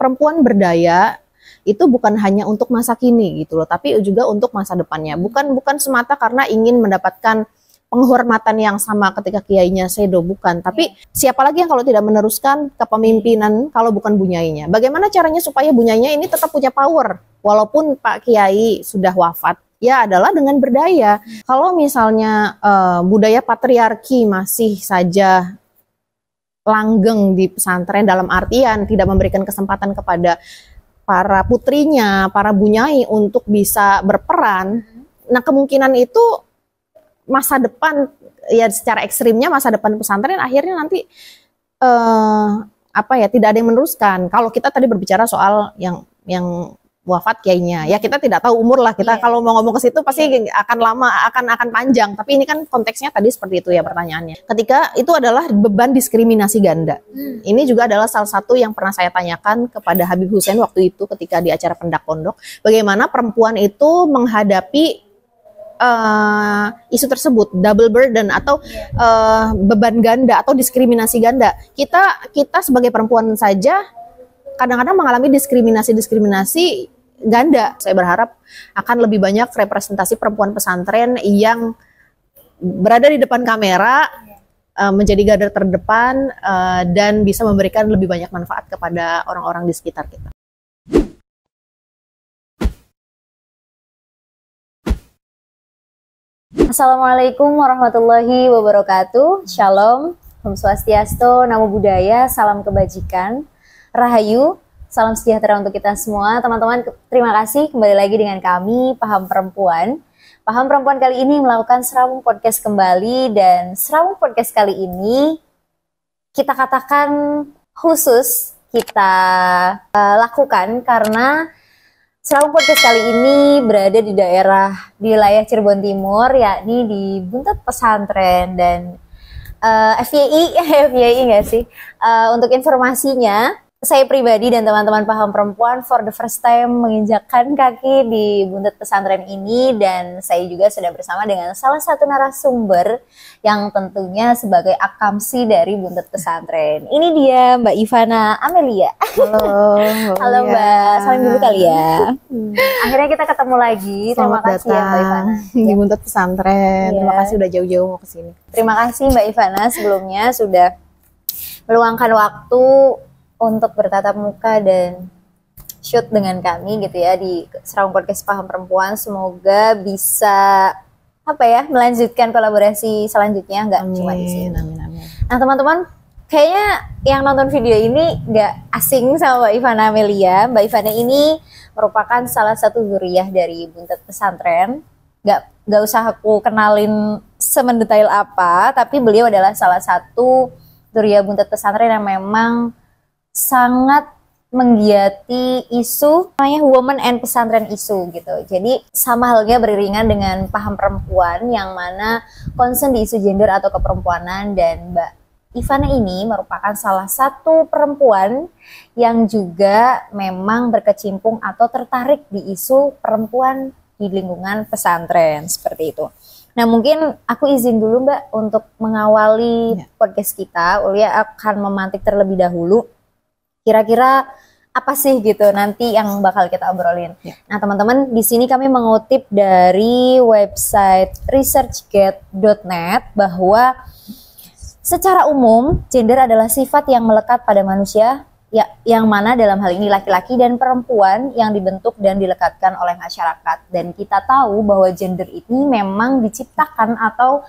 perempuan berdaya itu bukan hanya untuk masa kini gitu loh, tapi juga untuk masa depannya. Bukan semata karena ingin mendapatkan penghormatan yang sama ketika kiainya sedo, bukan. Tapi siapa lagi yang kalau tidak meneruskan kepemimpinan kalau bukan bunyainya? Bagaimana caranya supaya bunyainya ini tetap punya power walaupun Pak Kiai sudah wafat? Ya adalah dengan berdaya. Kalau misalnya budaya patriarki masih saja langgeng di pesantren dalam artian tidak memberikan kesempatan kepada para putrinya, para bunyai untuk bisa berperan, nah kemungkinan itu masa depan ya secara ekstrimnya masa depan pesantren akhirnya nanti tidak ada yang meneruskan. Kalau kita tadi berbicara soal yang wafat kiainya, ya kita tidak tahu umur lah kita kalau mau ngomong ke situ pasti akan lama, akan panjang. Tapi ini kan konteksnya tadi seperti itu ya pertanyaannya. Ketika itu adalah beban diskriminasi ganda. Ini juga adalah salah satu yang pernah saya tanyakan kepada Habib Hussein waktu itu ketika di acara Pendak Pondok. Bagaimana perempuan itu menghadapi isu tersebut, double burden atau beban ganda atau diskriminasi ganda. Kita sebagai perempuan saja kadang-kadang mengalami diskriminasi ganda. Saya berharap akan lebih banyak representasi perempuan pesantren yang berada di depan kamera, menjadi garda terdepan dan bisa memberikan lebih banyak manfaat kepada orang-orang di sekitar kita. Assalamualaikum warahmatullahi wabarakatuh. Shalom, Om Swastiastu, Namo Buddhaya, salam kebajikan, Rahayu, salam sejahtera untuk kita semua. Teman-teman, terima kasih kembali lagi dengan kami, Paham Perempuan. Paham Perempuan kali ini melakukan Serawung Podcast kembali, dan Serawung Podcast kali ini kita katakan khusus kita lakukan karena Serawung Podcast kali ini berada di wilayah Cirebon Timur, yakni di Buntet Pesantren dan FYI nggak sih? Untuk informasinya, saya pribadi dan teman-teman Paham Perempuan for the first time menginjakkan kaki di Buntet Pesantren ini, dan saya juga sudah bersama dengan salah satu narasumber yang tentunya sebagai akamsi dari Buntet Pesantren. Ini dia Mbak Ivana Amelia. Halo, halo Mbak, salam dulu kali ya. Akhirnya kita ketemu lagi. Selamat terima kasih ya Mbak Ivana di Buntet Pesantren. Terima kasih udah jauh-jauh mau kesini. Terima kasih Mbak Ivana sebelumnya sudah meluangkan waktu untuk bertatap muka dan shoot dengan kami gitu ya di Serawung Podcast Paham Perempuan. Semoga bisa melanjutkan kolaborasi selanjutnya, nggak cuma di sini. Amin. Nah teman-teman, kayaknya yang nonton video ini nggak asing sama Mbak Ivana Amelia. Mbak Ivana ini merupakan salah satu zuriyah dari Buntet Pesantren. Nggak usah aku kenalin semendetail apa, tapi beliau adalah salah satu zuriyah Buntet Pesantren yang memang sangat menggiati isu namanya woman and pesantren isu gitu. Jadi sama halnya beriringan dengan Paham Perempuan yang mana concern di isu gender atau keperempuanan, dan Mbak Ivana ini merupakan salah satu perempuan yang juga memang berkecimpung atau tertarik di isu perempuan di lingkungan pesantren seperti itu. Nah mungkin aku izin dulu Mbak untuk mengawali podcast kita. Ulia akan memantik terlebih dahulu kira-kira apa sih gitu nanti yang bakal kita obrolin. Nah teman-teman, di sini kami mengutip dari website researchgate.net bahwa secara umum gender adalah sifat yang melekat pada manusia, yang mana dalam hal ini laki-laki dan perempuan yang dibentuk dan dilekatkan oleh masyarakat. Dan kita tahu bahwa gender ini memang diciptakan atau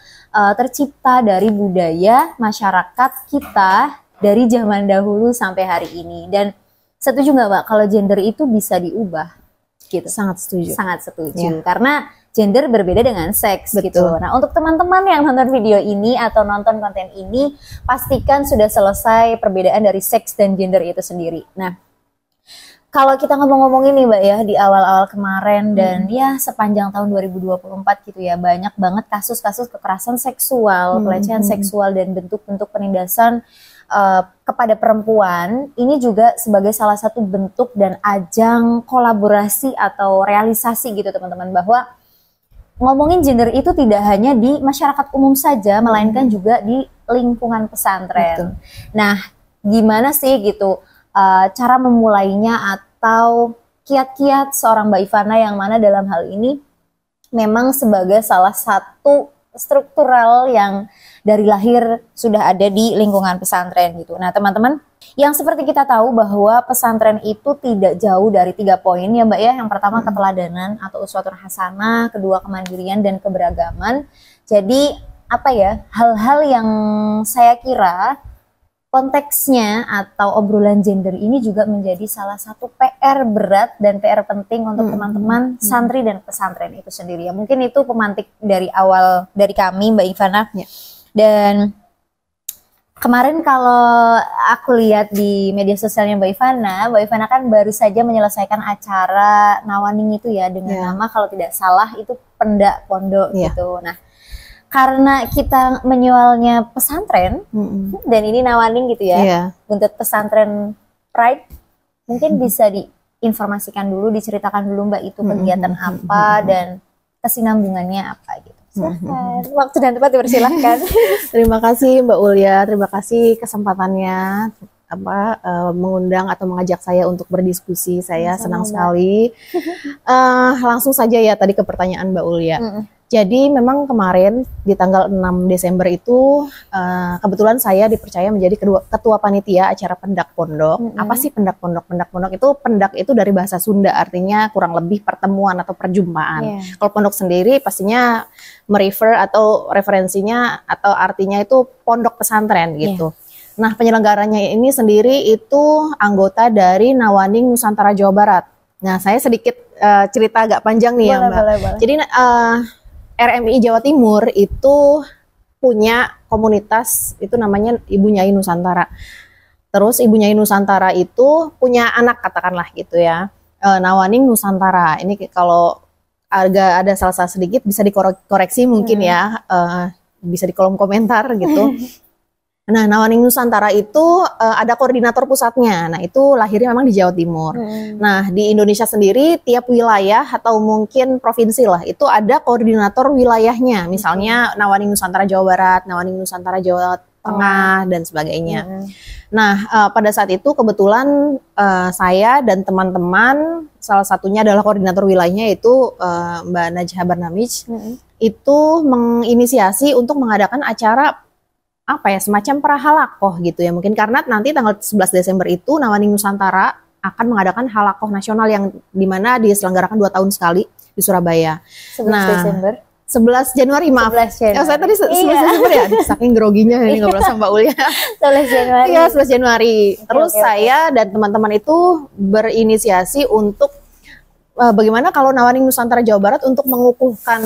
tercipta dari budaya masyarakat kita dari zaman dahulu sampai hari ini. Dan setuju nggak Mbak kalau gender itu bisa diubah? Gitu. Sangat setuju. Sangat setuju. Karena gender berbeda dengan seks. Betul. Gitu. Nah untuk teman-teman yang nonton video ini atau nonton konten ini, pastikan sudah selesai perbedaan dari seks dan gender itu sendiri. Nah kalau kita ngomong-ngomong ini Mbak ya, di awal-awal kemarin dan ya sepanjang tahun 2024 gitu ya, banyak banget kasus-kasus kekerasan seksual, pelecehan seksual dan bentuk-bentuk penindasan kepada perempuan. Ini juga sebagai salah satu bentuk dan ajang kolaborasi atau realisasi gitu teman-teman, bahwa ngomongin gender itu tidak hanya di masyarakat umum saja, melainkan juga di lingkungan pesantren. Nah, gimana sih gitu cara memulainya atau kiat-kiat seorang Mbak Ivana yang mana dalam hal ini memang sebagai salah satu struktural yang dari lahir sudah ada di lingkungan pesantren gitu. Nah teman-teman, yang seperti kita tahu bahwa pesantren itu tidak jauh dari 3 poin ya Mbak ya. Yang pertama keteladanan atau uswatun hasanah, kedua kemandirian dan keberagaman. Jadi apa ya, hal-hal yang saya kira konteksnya atau obrolan gender ini juga menjadi salah satu PR berat dan PR penting untuk teman-teman santri dan pesantren itu sendiri ya. Mungkin itu pemantik dari awal dari kami Mbak Ivana. Ya. Dan kemarin kalau aku lihat di media sosialnya Mbak Ivana kan baru saja menyelesaikan acara Nawaning itu ya dengan nama kalau tidak salah itu Pendak Pondok gitu. Nah, karena kita menjualnya pesantren dan ini Nawaning gitu ya, Buntut Pesantren Pride, mungkin bisa diinformasikan dulu, diceritakan dulu Mbak itu kegiatan apa dan kesinambungannya apa gitu. Silahkan, waktu dan tempat dipersilahkan. Terima kasih Mbak Ulya, terima kasih kesempatannya mengundang atau mengajak saya untuk berdiskusi. Saya senang sekali. Langsung saja ya tadi ke pertanyaan Mbak Ulya. Jadi memang kemarin di tanggal 6 Desember itu kebetulan saya dipercaya menjadi ketua panitia acara Pendak Pondok. Apa sih Pendak Pondok? Pendak Pondok itu pendak itu dari bahasa Sunda artinya kurang lebih pertemuan atau perjumpaan. Kalau pondok sendiri pastinya merefer atau referensinya atau artinya itu pondok pesantren gitu. Nah, penyelenggaranya ini sendiri itu anggota dari Nawaning Nusantara Jawa Barat. Nah, saya sedikit cerita agak panjang nih ya Mbak. Boleh. Jadi RMI Jawa Timur itu punya komunitas itu namanya Ibu Nyai Nusantara. Terus Ibu Nyai Nusantara itu punya anak katakanlah gitu ya, Nawaning Nusantara. Ini kalau agak ada salah sedikit bisa dikoreksi mungkin ya, bisa di kolom komentar gitu. Nah, Nawaning Nusantara itu ada koordinator pusatnya. Nah, itu lahirnya memang di Jawa Timur. Nah, di Indonesia sendiri tiap wilayah atau mungkin provinsi lah itu ada koordinator wilayahnya. Misalnya Nawaning Nusantara Jawa Barat, Nawaning Nusantara Jawa Tengah dan sebagainya. Nah, pada saat itu kebetulan saya dan teman-teman salah satunya adalah koordinator wilayahnya itu Mbak Najha Barnamij itu menginisiasi untuk mengadakan acara semacam prahalakoh gitu ya, mungkin karena nanti tanggal 11 Desember itu Nawaning Nusantara akan mengadakan halakoh nasional yang dimana diselenggarakan 2 tahun sekali di Surabaya. 11 Desember? 11 Januari maaf. 11 Januari. Saya tadi 11 Desember ya, saking groginya ini ngobrol sama Mbak Ulya. 11 Januari. Iya, 11 Januari. Terus saya dan teman-teman itu berinisiasi untuk bagaimana kalau Nawaning Nusantara Jawa Barat untuk mengukuhkan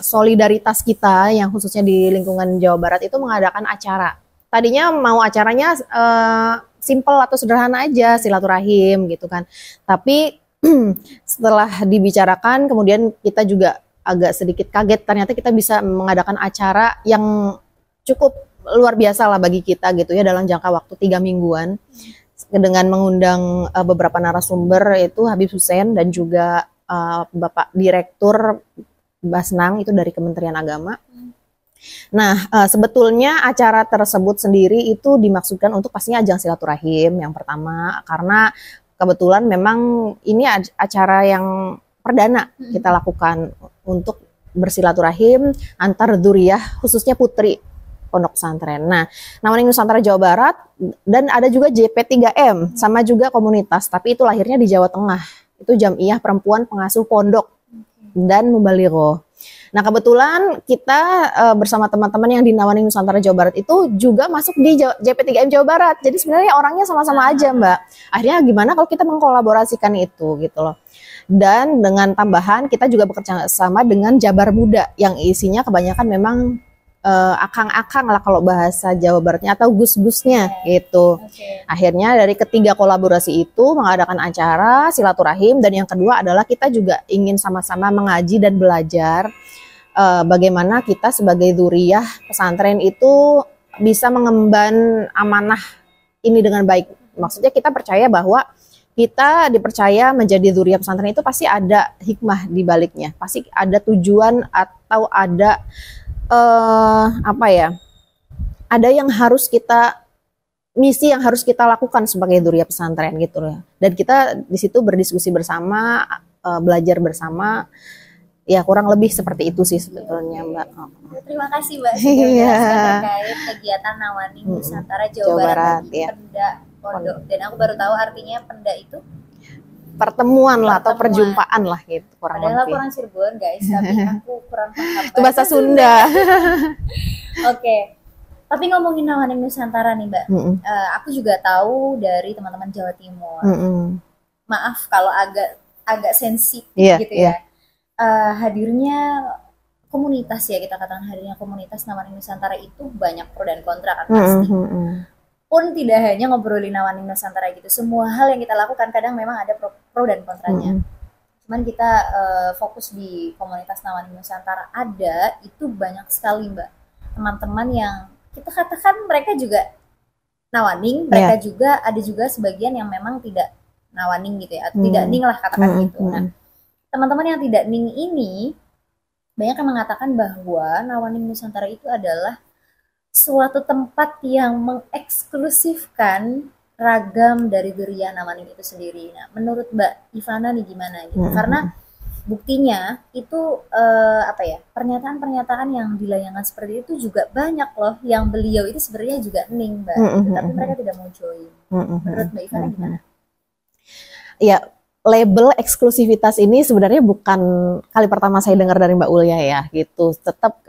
solidaritas kita yang khususnya di lingkungan Jawa Barat itu mengadakan acara. Tadinya mau acaranya simple atau sederhana aja, silaturahim gitu kan. Tapi setelah dibicarakan kemudian kita juga agak sedikit kaget, ternyata kita bisa mengadakan acara yang cukup luar biasa lah bagi kita gitu ya dalam jangka waktu 3 mingguan. Dengan mengundang beberapa narasumber yaitu Habib Hussein dan juga Bapak Direktur Basnang itu dari Kementerian Agama. Nah, sebetulnya acara tersebut sendiri itu dimaksudkan untuk pastinya ajang silaturahim yang pertama karena kebetulan memang ini acara yang perdana kita lakukan untuk bersilaturahim antar dzurriyyah khususnya putri pondok pesantren. Nah, Nawaning Nusantara Jawa Barat dan ada juga JP3M sama juga komunitas, tapi itu lahirnya di Jawa Tengah. Itu Jam'iyah Perempuan Pengasuh Pondok dan Mubalighoh. Nah, kebetulan kita bersama teman-teman yang di Nawaning Nusantara Jawa Barat itu juga masuk di JP3M Jawa Barat. Jadi sebenarnya orangnya sama-sama aja, Mbak. Akhirnya gimana kalau kita mengkolaborasikan itu gitu loh. Dan dengan tambahan kita juga bekerja sama dengan Jabar Muda yang isinya kebanyakan memang akang-akang lah kalau bahasa Jawa Baratnya atau gus-gusnya gitu. Akhirnya dari ketiga kolaborasi itu mengadakan acara silaturahim dan yang kedua adalah kita juga ingin sama-sama mengaji dan belajar bagaimana kita sebagai dzurriyyah pesantren itu bisa mengemban amanah ini dengan baik. Maksudnya kita percaya bahwa kita dipercaya menjadi dzurriyyah pesantren itu pasti ada hikmah di baliknya, pasti ada tujuan atau ada ada yang harus kita misi yang harus kita lakukan sebagai Dhurriya Pesantren gitu ya. Dan kita di situ berdiskusi bersama, belajar bersama. Ya kurang lebih seperti itu sih sebetulnya Mbak. Terima kasih Mbak sudah menjelaskan terkait kegiatan Nawaning Nusantara Jawa Barat bagi ya. Penda Pondok. Dan aku baru tahu artinya Penda itu pertemuan lah atau perjumpaan lah gitu kurang padahal lebih. Aku orang Cirebon guys, tapi aku kurang paham. Itu bahasa Sunda. Oke. Tapi ngomongin Nawaning Nusantara nih Mbak, aku juga tahu dari teman-teman Jawa Timur. Maaf kalau agak sensitif gitu ya. Hadirnya komunitas ya, kita katakan hadirnya komunitas Nawaning Nusantara itu banyak pro dan kontra kan pasti. Pun tidak hanya ngobrolin Nawaning Nusantara gitu, semua hal yang kita lakukan kadang memang ada pro dan kontranya. Cuman kita fokus di komunitas Nawaning Nusantara ada itu banyak sekali Mbak, teman-teman yang kita katakan mereka juga Nawaning, mereka juga ada juga sebagian yang memang tidak Nawaning gitu ya, tidak ning lah katakan gitu. Nah, teman-teman yang tidak ning ini banyak yang mengatakan bahwa Nawaning Nusantara itu adalah suatu tempat yang mengeksklusifkan ragam dari Dhurriya Nawaning itu sendiri. Nah, menurut Mbak Ivana nih gimana gitu? Karena buktinya itu pernyataan-pernyataan yang dilayangkan seperti itu juga banyak loh yang beliau itu sebenarnya juga ning Mbak, tapi mereka tidak mau join. Menurut Mbak Ivana gimana? Ya, label eksklusivitas ini sebenarnya bukan kali pertama saya dengar dari Mbak Ulya ya, gitu. Tetap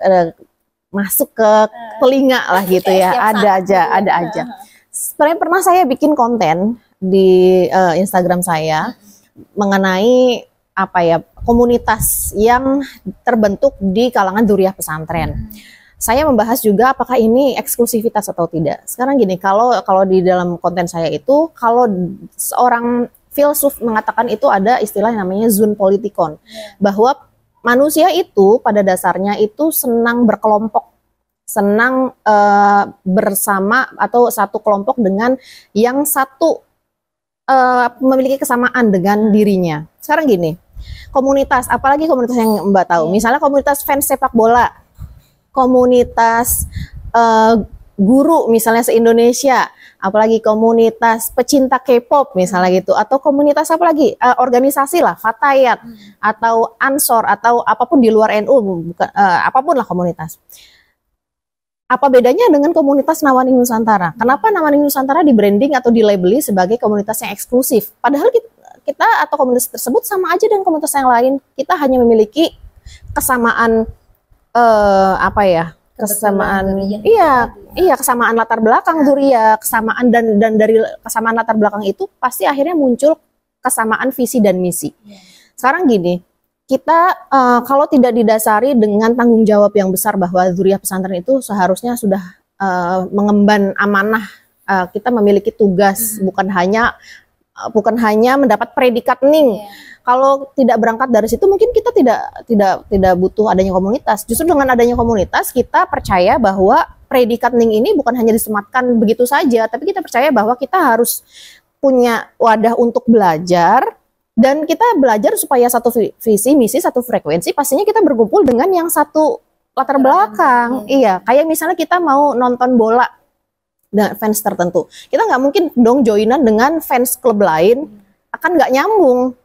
masuk ke telinga lah gitu ya. Ada aja. Sebenarnya pernah saya bikin konten di Instagram saya mengenai komunitas yang terbentuk di kalangan Dhurriya Pesantren. Saya membahas juga apakah ini eksklusivitas atau tidak. Sekarang gini, kalau di dalam konten saya itu, kalau seorang filsuf mengatakan itu ada istilah yang namanya zoon politikon, bahwa manusia itu pada dasarnya itu senang berkelompok, senang bersama atau satu kelompok dengan yang satu memiliki kesamaan dengan dirinya. Sekarang gini, komunitas, apalagi komunitas yang Mbak tahu, misalnya komunitas fans sepak bola, komunitas guru misalnya se-Indonesia, apalagi komunitas pecinta K-pop misalnya gitu, atau komunitas apalagi organisasi lah, Fatayat atau Ansor atau apapun di luar NU, apapun lah komunitas. Apa bedanya dengan komunitas Nawaning Nusantara? Kenapa Nawaning Nusantara di branding atau di labeli sebagai komunitas yang eksklusif? Padahal kita atau komunitas tersebut sama aja dengan komunitas yang lain. Kita hanya memiliki kesamaan kesamaan kesamaan latar belakang Dhurriya, kesamaan dan dari kesamaan latar belakang itu pasti akhirnya muncul kesamaan visi dan misi. Sekarang gini, kita kalau tidak didasari dengan tanggung jawab yang besar bahwa Dhurriya Pesantren itu seharusnya sudah mengemban amanah, kita memiliki tugas, bukan hanya mendapat predikat ning. Kalau tidak berangkat dari situ mungkin kita tidak butuh adanya komunitas. Justru dengan adanya komunitas kita percaya bahwa predikat ning ini bukan hanya disematkan begitu saja, tapi kita percaya bahwa kita harus punya wadah untuk belajar. Dan kita belajar supaya satu visi, misi, satu frekuensi, pastinya kita berkumpul dengan yang satu latar belakang. Iya, kayak misalnya kita mau nonton bola dengan fans tertentu. Kita nggak mungkin dong joinan dengan fans klub lain, akan nggak nyambung.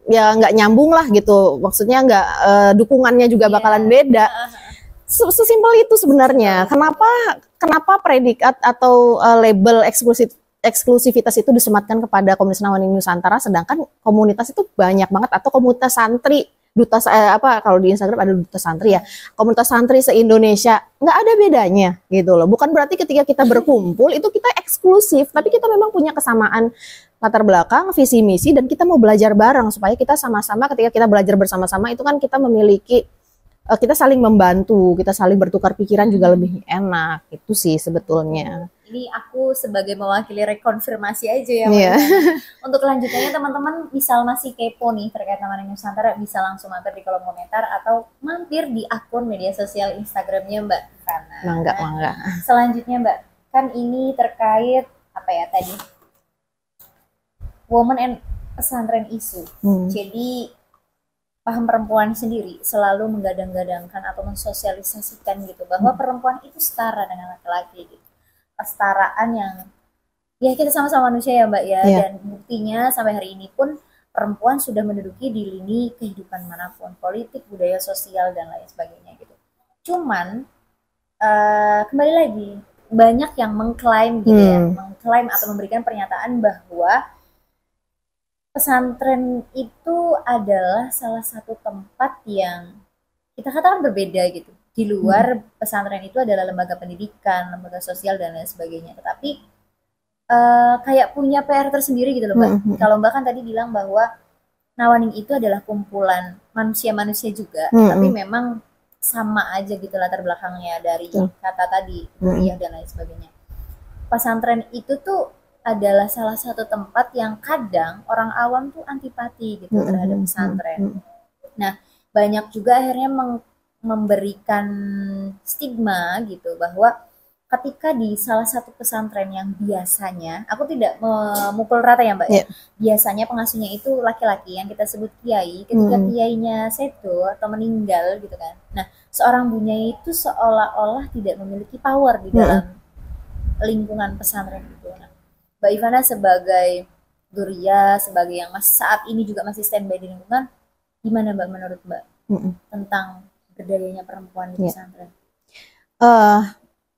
Nggak nyambung lah gitu. Maksudnya nggak, dukungannya juga bakalan beda. Sesimpel itu sebenarnya. Kenapa predikat atau label eksklusivitas itu disematkan kepada komunitas Nawaning Nusantara, sedangkan komunitas itu banyak banget, atau komunitas santri, kalau di Instagram ada duta santri ya, komunitas santri se-Indonesia, nggak ada bedanya gitu loh. Bukan berarti ketika kita berkumpul itu kita eksklusif, tapi kita memang punya kesamaan latar belakang, visi misi, dan kita mau belajar bareng supaya kita sama-sama, ketika kita belajar bersama-sama itu kan kita memiliki, kita saling membantu, kita saling bertukar pikiran juga lebih enak. Itu sih sebetulnya. Ini aku sebagai mewakili rekonfirmasi aja ya. Untuk lanjutannya teman-teman misal masih kepo nih terkait Nawaning Nusantara, bisa langsung mampir di kolom komentar atau mampir di akun media sosial Instagramnya Mbak Ivana. Mangga. Selanjutnya Mbak, kan ini terkait Women and Pesantren Isu. Jadi paham perempuan sendiri selalu menggadang-gadangkan atau mensosialisasikan gitu bahwa perempuan itu setara dengan laki-laki gitu. Kesetaraan yang ya kita sama-sama manusia ya Mbak ya, dan buktinya sampai hari ini pun perempuan sudah menduduki di lini kehidupan manapun, politik, budaya, sosial dan lain sebagainya gitu. Cuman kembali lagi banyak yang mengklaim gitu ya, mengklaim atau memberikan pernyataan bahwa pesantren itu adalah salah satu tempat yang kita katakan berbeda gitu. Di luar pesantren itu adalah lembaga pendidikan, lembaga sosial dan lain sebagainya. Tetapi kayak punya PR tersendiri gitu loh Mbak. Kalau Mbak kan tadi bilang bahwa Nawaning itu adalah kumpulan manusia-manusia juga, tapi memang sama aja gitu latar belakangnya dari kata tadi, kuliah dan lain sebagainya. Pesantren itu tuh adalah salah satu tempat yang kadang orang awam tuh antipati gitu terhadap pesantren. Nah, banyak juga akhirnya memberikan stigma gitu bahwa ketika di salah satu pesantren yang biasanya, aku tidak memukul rata ya Mbak ya, biasanya pengasuhnya itu laki-laki yang kita sebut kiai, ketika kiainya sedo atau meninggal gitu kan. Nah, seorang bunyai itu seolah-olah tidak memiliki power di dalam lingkungan pesantren itu. Nah, Mbak Ivana sebagai Duria, sebagai yang saat ini juga masih standby di lingkungan, gimana Mbak menurut Mbak tentang berdayanya perempuan di pesantren?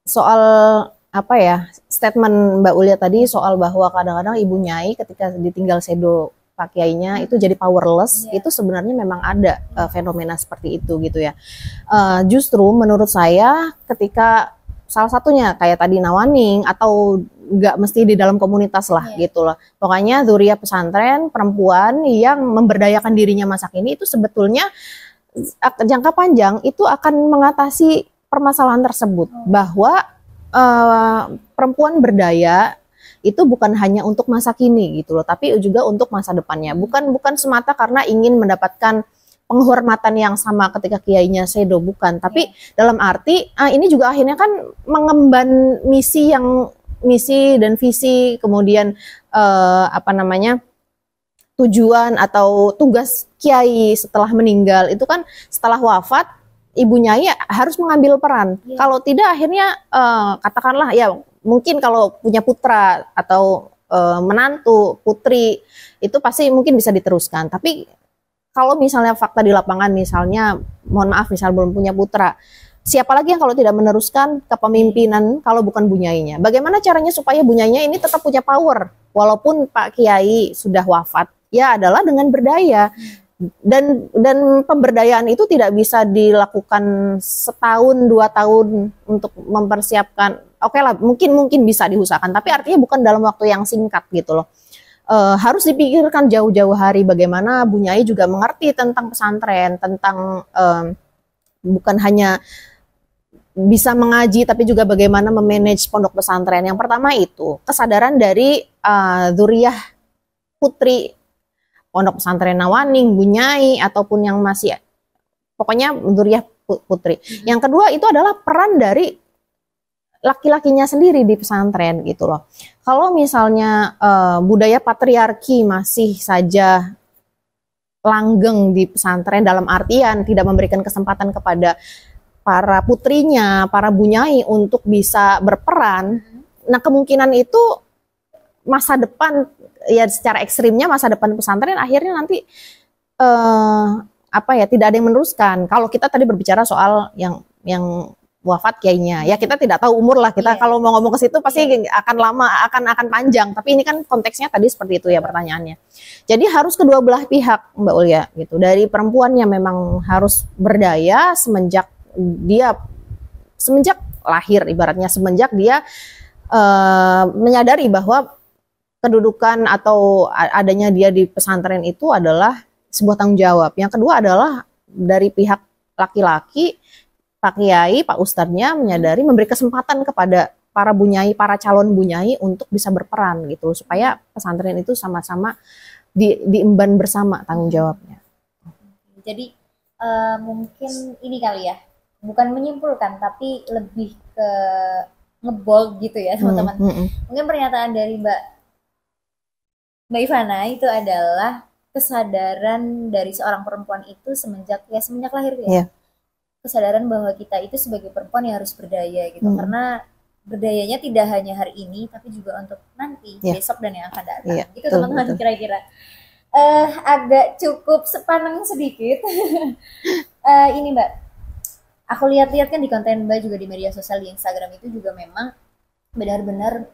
Soal apa ya, statement Mbak Ulia tadi soal bahwa kadang-kadang ibu nyai ketika ditinggal sedo pak kiainya itu jadi powerless, itu sebenarnya memang ada fenomena seperti itu gitu ya. Justru menurut saya ketika salah satunya kayak tadi Nawaning atau nggak mesti di dalam komunitas lah gitu loh. Pokoknya Duria pesantren perempuan yang memberdayakan dirinya masa kini itu sebetulnya jangka panjang itu akan mengatasi permasalahan tersebut, bahwa perempuan berdaya itu bukan hanya untuk masa kini gitu loh, tapi juga untuk masa depannya. Bukan semata karena ingin mendapatkan penghormatan yang sama ketika kiainya sedo, bukan. Tapi dalam arti ini juga akhirnya kan mengemban misi dan visi, kemudian tujuan atau tugas kiai setelah meninggal itu kan setelah wafat ibu nyai harus mengambil peran. Kalau tidak akhirnya katakanlah ya mungkin kalau punya putra atau menantu, putri itu pasti mungkin bisa diteruskan. Tapi kalau misalnya fakta di lapangan misalnya mohon maaf misal belum punya putra, siapa lagi yang kalau tidak meneruskan kepemimpinan kalau bukan bunyainya? Bagaimana caranya supaya bunyainya ini tetap punya power walaupun Pak Kiai sudah wafat? Ya adalah dengan berdaya. Dan pemberdayaan itu tidak bisa dilakukan setahun 2 tahun untuk mempersiapkan. Oke lah, mungkin bisa diusahakan, tapi artinya bukan dalam waktu yang singkat gitu loh. Harus dipikirkan jauh-jauh hari bagaimana Bu Nyai juga mengerti tentang pesantren, tentang bukan hanya bisa mengaji tapi juga bagaimana memanage pondok pesantren. Yang pertama itu kesadaran dari dzurriyyah putri pondok pesantren Nawaning, Bu Nyai ataupun yang masih pokoknya dzurriyyah putri. Yang kedua itu adalah peran dari laki-lakinya sendiri di pesantren gitu loh. Kalau misalnya budaya patriarki masih saja langgeng di pesantren dalam artian tidak memberikan kesempatan kepada para putrinya, para bunyai untuk bisa berperan, nah kemungkinan itu masa depan ya secara ekstrimnya masa depan pesantren akhirnya nanti tidak ada yang meneruskan. Kalau kita tadi berbicara soal yang wafat kiainya, ya kita tidak tahu umur lah kita kalau mau ngomong ke situ pasti akan lama, akan panjang. Tapi ini kan konteksnya tadi seperti itu ya pertanyaannya. Jadi harus kedua belah pihak Mbak Ulia gitu. Dari perempuan yang memang harus berdaya semenjak lahir ibaratnya, semenjak dia menyadari bahwa kedudukan atau adanya dia di pesantren itu adalah sebuah tanggung jawab. Yang kedua adalah dari pihak laki-laki, Pak Kiai, Pak Ustadznya menyadari memberi kesempatan kepada para bunyai, para calon bunyai untuk bisa berperan gitu supaya pesantren itu sama-sama diemban bersama tanggung jawabnya. Jadi mungkin ini kali ya, bukan menyimpulkan tapi lebih ke ngebold gitu ya teman-teman. Mungkin pernyataan dari Mbak Ivana itu adalah kesadaran dari seorang perempuan itu semenjak lahir ya. Iya. Kesadaran bahwa kita itu sebagai perempuan yang harus berdaya gitu. Karena berdayanya tidak hanya hari ini tapi juga untuk nanti, besok dan yang akan datang. Iya, Itu teman-teman kira-kira. Agak cukup sepaneng sedikit. Ini Mbak, aku lihat-lihat kan di konten Mbak juga di media sosial di Instagram itu juga memang benar-benar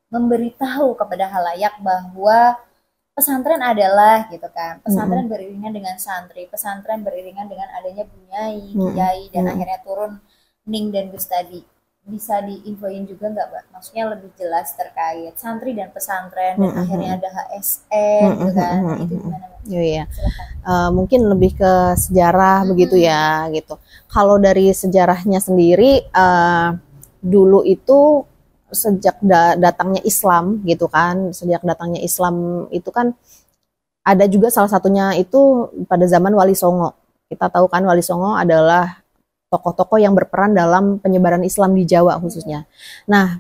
memberitahu kepada halayak bahwa pesantren adalah gitu kan, pesantren beriringan dengan santri, pesantren beriringan dengan adanya bunyai, kiai, dan akhirnya turun Ning dan Gustadi. Bisa diinfoin juga nggak Mbak? Maksudnya lebih jelas terkait santri dan pesantren dan akhirnya ada HSN gitu kan, itu gimana Mbak? Iya. Mungkin lebih ke sejarah begitu ya gitu. Kalau dari sejarahnya sendiri, dulu itu sejak datangnya Islam gitu kan, sejak datangnya Islam itu kan ada juga salah satunya itu pada zaman Wali Songo. Kita tahu kan Wali Songo adalah tokoh-tokoh yang berperan dalam penyebaran Islam di Jawa khususnya. Nah,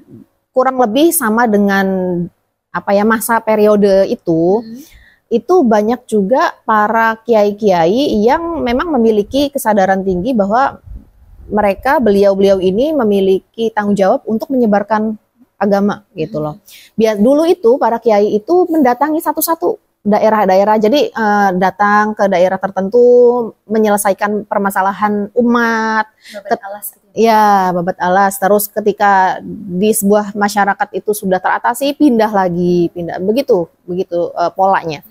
kurang lebih sama dengan masa periode itu banyak juga para kiai-kiai yang memang memiliki kesadaran tinggi bahwa beliau-beliau ini memiliki tanggung jawab untuk menyebarkan agama gitu loh. Biar dulu itu para kiai itu mendatangi satu-satu daerah-daerah, jadi datang ke daerah tertentu menyelesaikan permasalahan umat. Babat alas. Terus ketika di sebuah masyarakat itu sudah teratasi, pindah begitu polanya.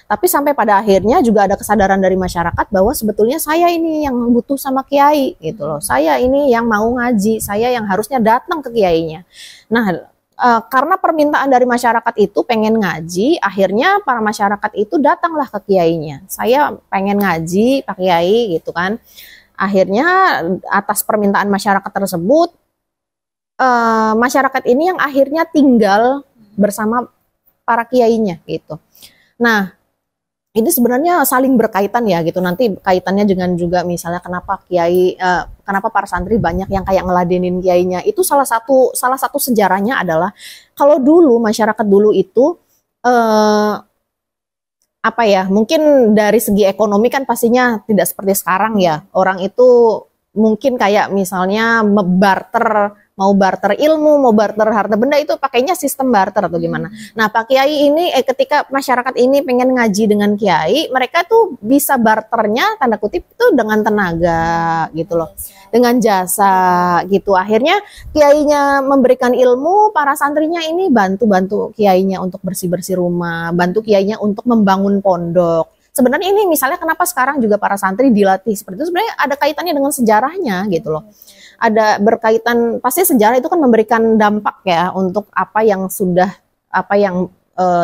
Tapi sampai pada akhirnya juga ada kesadaran dari masyarakat bahwa sebetulnya saya ini yang butuh sama kiai gitu loh. Saya ini yang mau ngaji, saya yang harusnya datang ke kiainya. Nah, karena permintaan dari masyarakat itu pengen ngaji, akhirnya para masyarakat itu datanglah ke kiainya. Saya pengen ngaji Pak Kiai gitu kan. Akhirnya atas permintaan masyarakat tersebut, masyarakat ini yang akhirnya tinggal bersama para kiainya gitu. Nah, ini sebenarnya saling berkaitan ya gitu. Nanti kaitannya dengan juga misalnya kenapa kenapa para santri banyak yang kayak ngeladenin kiainya. Itu salah satu sejarahnya adalah kalau dulu masyarakat dulu itu mungkin dari segi ekonomi kan pastinya tidak seperti sekarang ya. Orang itu mungkin kayak misalnya mau barter ilmu, mau barter harta benda, itu pakainya sistem barter atau gimana. Nah, Pak Kiai ini ketika masyarakat ini pengen ngaji dengan Kiai, mereka tuh bisa barternya tanda kutip itu dengan tenaga gitu loh. Dengan jasa gitu. Akhirnya Kiainya memberikan ilmu, para santrinya ini bantu Kiainya untuk bersih-bersih rumah, bantu Kiainya untuk membangun pondok. Sebenarnya ini misalnya kenapa sekarang juga para santri dilatih seperti itu, sebenarnya ada kaitannya dengan sejarahnya gitu loh. Ada berkaitan, pasti sejarah itu kan memberikan dampak ya untuk apa yang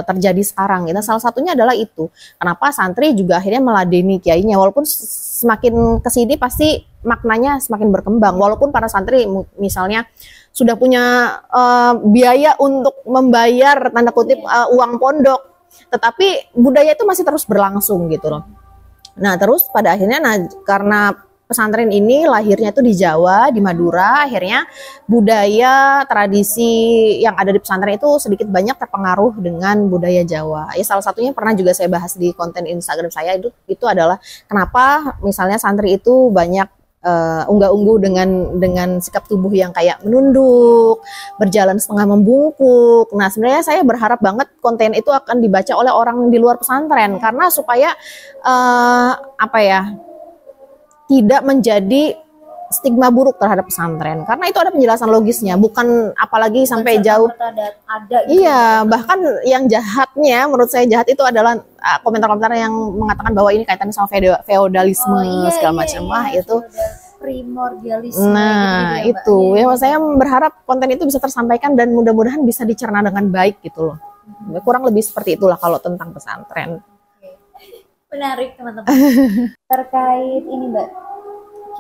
terjadi sekarang. Gitu. Salah satunya adalah itu. Kenapa santri juga akhirnya meladeni kiainya, walaupun semakin kesini pasti maknanya semakin berkembang. Walaupun para santri misalnya sudah punya biaya untuk membayar tanda kutip uang pondok, tetapi budaya itu masih terus berlangsung gitu loh. Nah terus pada akhirnya karena pesantren ini lahirnya itu di Jawa, di Madura, akhirnya budaya, tradisi yang ada di pesantren itu sedikit banyak terpengaruh dengan budaya Jawa. Ya salah satunya pernah juga saya bahas di konten Instagram saya, itu adalah kenapa misalnya santri itu banyak unggah-ungguh dengan sikap tubuh yang kayak menunduk, berjalan setengah membungkuk. Nah sebenarnya saya berharap banget konten itu akan dibaca oleh orang di luar pesantren, karena supaya tidak menjadi stigma buruk terhadap pesantren, karena itu ada penjelasan logisnya, bukan apalagi sampai jauh ada gitu. Iya, bahkan yang jahatnya menurut saya jahat itu adalah komentar-komentar yang mengatakan bahwa ini kaitannya sama feodalisme segala macam. Itu primordialisme. Nah itu ya, saya berharap konten itu bisa tersampaikan dan mudah-mudahan bisa dicerna dengan baik gitu loh. Kurang lebih seperti itulah kalau tentang pesantren. Menarik teman-teman. Terkait ini Mbak,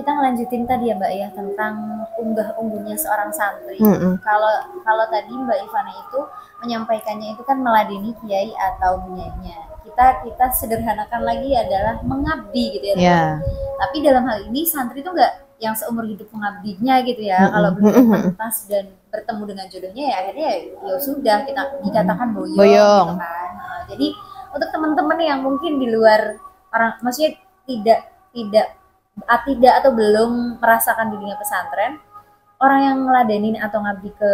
kita ngelanjutin tadi ya Mbak ya tentang unggah-ungguhnya seorang santri. Kalau tadi Mbak Ivana itu menyampaikannya itu kan meladeni kiai atau bunyainya. Kita sederhanakan lagi adalah mengabdi gitu ya. Tapi dalam hal ini santri itu nggak yang seumur hidup mengabdinya gitu ya. Kalau belum pantas dan bertemu dengan jodohnya ya akhirnya ya sudah kita dikatakan boyong. Gitu kan. Jadi untuk teman-teman yang mungkin di luar orang, maksudnya tidak atau belum merasakan di dunia pesantren, orang yang ngeladenin atau ngabdi ke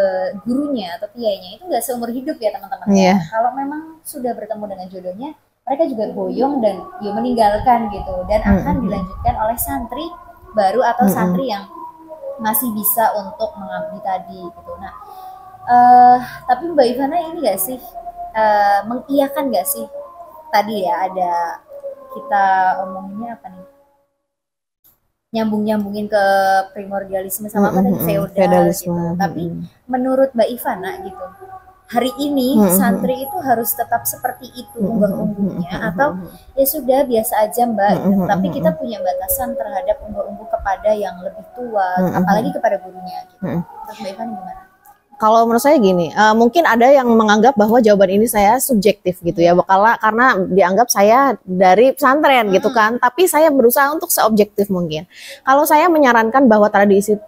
gurunya atau kiainya itu nggak seumur hidup ya teman-teman. Iya. Kalau memang sudah bertemu dengan jodohnya, mereka juga goyong dan ya meninggalkan gitu, dan akan dilanjutkan oleh santri baru atau santri yang masih bisa untuk mengabdi tadi gitu. Nah, tapi Mbak Ivana ini nggak sih mengiyakan nggak sih tadi ya, ada kita omonginnya apa nih, nyambungin ke primordialisme sama apa tadi, feodal gitu. Tapi menurut Mbak Ivana gitu, hari ini santri itu harus tetap seperti itu unggah-ungguhnya, atau ya sudah biasa aja Mbak gitu. Tapi kita punya batasan terhadap unggah-ungguh kepada yang lebih tua, apalagi kepada gurunya gitu. Menurut Mbak Ivana gimana? Kalau menurut saya gini, mungkin ada yang menganggap bahwa jawaban ini saya subjektif gitu ya, karena dianggap saya dari pesantren gitu kan. Tapi saya berusaha untuk seobjektif mungkin. Kalau saya menyarankan bahwa tradisi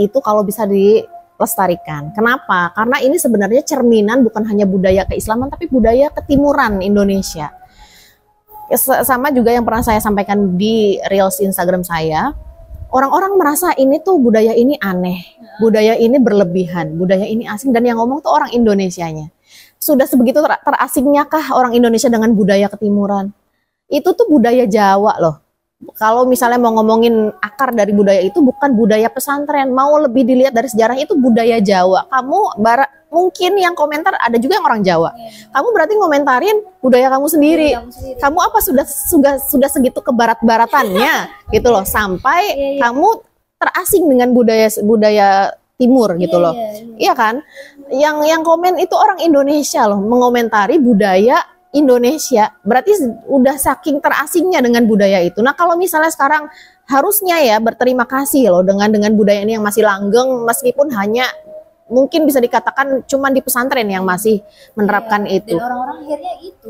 itu kalau bisa dilestarikan. Kenapa? Karena ini sebenarnya cerminan bukan hanya budaya keislaman, tapi budaya ketimuran Indonesia. Sama juga yang pernah saya sampaikan di reels Instagram saya. Orang-orang merasa ini tuh budaya ini aneh, budaya ini berlebihan, budaya ini asing, dan yang ngomong tuh orang Indonesianya. Sudah sebegitu terasingnya kah orang Indonesia dengan budaya ketimuran? Itu tuh budaya Jawa loh. Kalau misalnya mau ngomongin akar dari budaya itu bukan budaya pesantren, mau lebih dilihat dari sejarahnya itu budaya Jawa. Kamu mungkin yang komentar ada juga yang orang Jawa. Kamu berarti ngomentarin budaya kamu sendiri. Kamu apa sudah segitu kebarat-baratannya gitu loh, sampai kamu terasing dengan budaya timur gitu loh. Iya kan? Yang komen itu orang Indonesia loh, mengomentari budaya Indonesia, berarti udah saking terasingnya dengan budaya itu. Nah, kalau misalnya sekarang harusnya ya berterima kasih loh dengan budaya ini yang masih langgeng, meskipun hanya mungkin bisa dikatakan cuma di pesantren yang masih menerapkan itu. Dan orang-orang akhirnya itu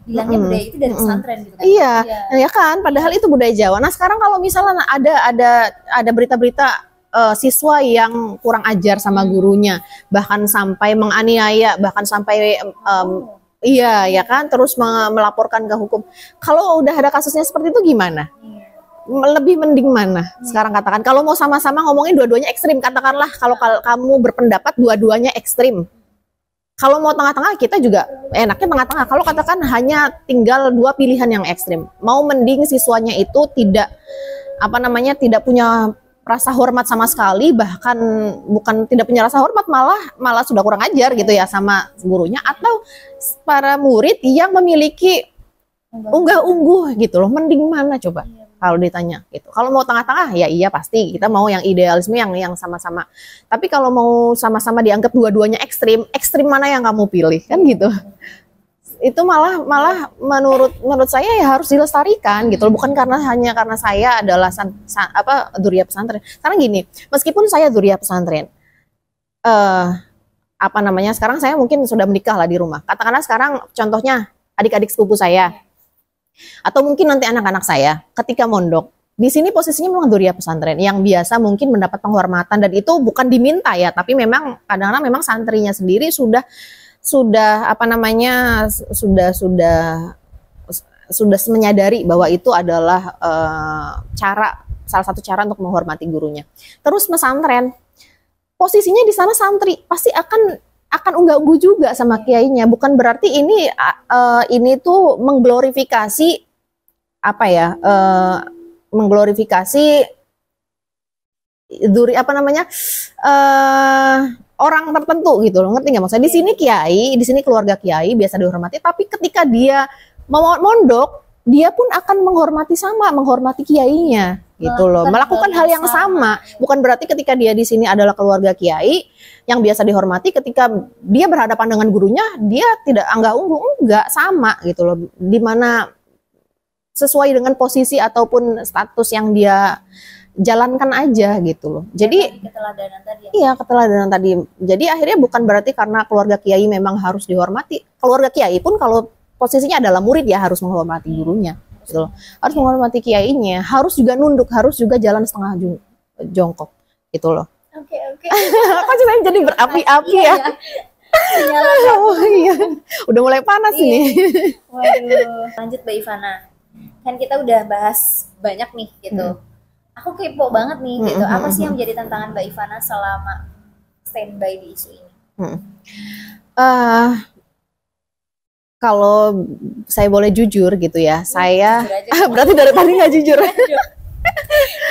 bilangnya budaya itu dari pesantren gitu kan. Iya, ya kan, padahal itu budaya Jawa. Nah, sekarang kalau misalnya ada berita-berita siswa yang kurang ajar sama gurunya, bahkan sampai menganiaya, bahkan sampai iya, ya kan, terus melaporkan ke hukum. Kalau udah ada kasusnya seperti itu gimana? Lebih mending mana? Sekarang katakan, kalau mau sama-sama ngomongin dua-duanya ekstrim, katakanlah kalau kamu berpendapat dua-duanya ekstrim. Kalau mau tengah-tengah, kita juga enaknya tengah-tengah. Kalau katakan hanya tinggal dua pilihan yang ekstrim, mau mending siswanya itu tidak punya rasa hormat sama sekali, bahkan bukan tidak punya rasa hormat, malah sudah kurang ajar gitu ya sama gurunya, atau para murid yang memiliki unggah-ungguh gitu loh, mending mana coba kalau ditanya gitu. Kalau mau tengah-tengah ya iya, pasti kita mau yang idealisme yang sama-sama. Tapi kalau mau sama-sama dianggap dua-duanya ekstrim mana yang kamu pilih kan gitu. Itu malah menurut saya ya harus dilestarikan gitu, bukan hanya karena saya adalah dzurriyyah pesantren. Karena gini, meskipun saya dzurriyyah pesantren, sekarang saya mungkin sudah menikah lah di rumah. Katakanlah sekarang contohnya adik-adik sepupu saya, atau mungkin nanti anak-anak saya ketika mondok. Di sini posisinya memang dzurriyyah pesantren yang biasa mungkin mendapat penghormatan, dan itu bukan diminta ya, tapi memang kadang-kadang memang santrinya sendiri sudah menyadari bahwa itu adalah salah satu cara untuk menghormati gurunya. Terus pesantren, posisinya di sana santri pasti akan unggah-ungguh juga sama kiainya. Bukan berarti ini tuh mengglorifikasi orang tertentu gitu loh, ngerti nggak maksudnya? Di sini kiai, di sini keluarga kiai biasa dihormati, tapi ketika dia mau mondok, dia pun akan menghormati kiainya gitu loh, melakukan hal yang sama. Bukan berarti ketika dia di sini adalah keluarga kiai yang biasa dihormati, ketika dia berhadapan dengan gurunya dia tidak enggak sama gitu loh, dimana sesuai dengan posisi ataupun status yang dia jalankan aja gitu loh. Jadi keteladanan tadi. Iya, keteladanan tadi. Jadi akhirnya bukan berarti karena keluarga kiai memang harus dihormati. Keluarga kiai pun kalau posisinya adalah murid ya harus menghormati gurunya gitu loh. Harus menghormati kiainya, harus juga nunduk, harus juga jalan setengah jongkok gitu loh. Oke. Kok saya jadi berapi-api ya? Sinyalnya. Oh iya, udah mulai panas Iya. ini. Waduh. Lanjut Mbak Ivana. Kan kita udah bahas banyak nih gitu. Aku kepo banget nih gitu. Apa sih yang menjadi tantangan Mbak Ivana selama standby di isu ini? Eh, kalau saya boleh jujur gitu ya, saya Jujur aja. berarti dari tadi nggak jujur.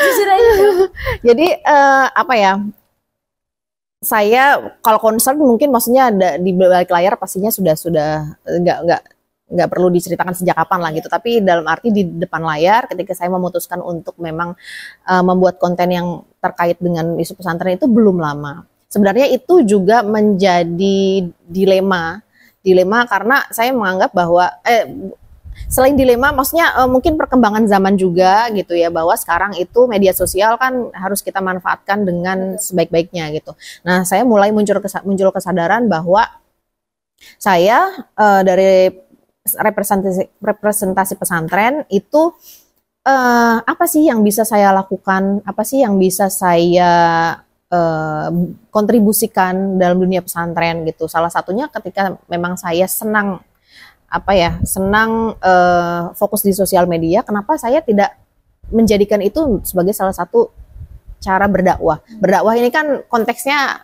Jujur aja. Jadi apa ya? Saya kalau concern mungkin maksudnya ada di balik layar pastinya sudah nggak perlu diceritakan sejak kapan lah gitu. Tapi dalam arti di depan layar ketika saya memutuskan untuk memang membuat konten yang terkait dengan isu pesantren itu belum lama. Sebenarnya itu juga menjadi dilema karena saya menganggap bahwa selain dilema, maksudnya mungkin perkembangan zaman juga gitu ya, bahwa sekarang itu media sosial kan harus kita manfaatkan dengan sebaik-baiknya gitu. Nah, saya mulai muncul kesadaran bahwa saya dari representasi pesantren itu apa sih yang bisa saya lakukan, apa sih yang bisa saya kontribusikan dalam dunia pesantren gitu. Salah satunya ketika memang saya senang fokus di sosial media, kenapa saya tidak menjadikan itu sebagai salah satu cara berdakwah. Berdakwah ini kan konteksnya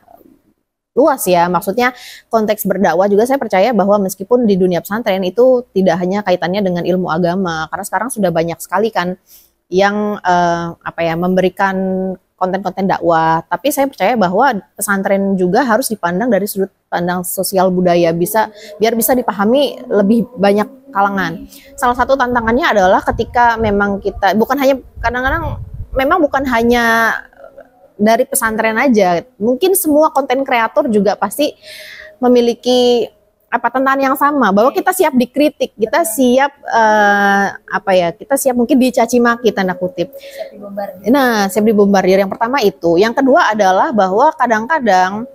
luas ya, maksudnya konteks berdakwah juga saya percaya bahwa meskipun di dunia pesantren itu tidak hanya kaitannya dengan ilmu agama, karena sekarang sudah banyak sekali kan yang memberikan konten-konten dakwah, tapi saya percaya bahwa pesantren juga harus dipandang dari sudut pandang sosial budaya, biar bisa dipahami lebih banyak kalangan. Salah satu tantangannya adalah ketika memang kita kadang-kadang memang bukan hanya dari pesantren aja, mungkin semua konten kreator juga pasti memiliki tantangan yang sama, bahwa kita siap dikritik, kita siap kita siap mungkin dicaci maki tanda kutip. Siap dibombardir. Nah, siap dibombardir. Yang pertama itu. Yang kedua adalah bahwa kadang-kadang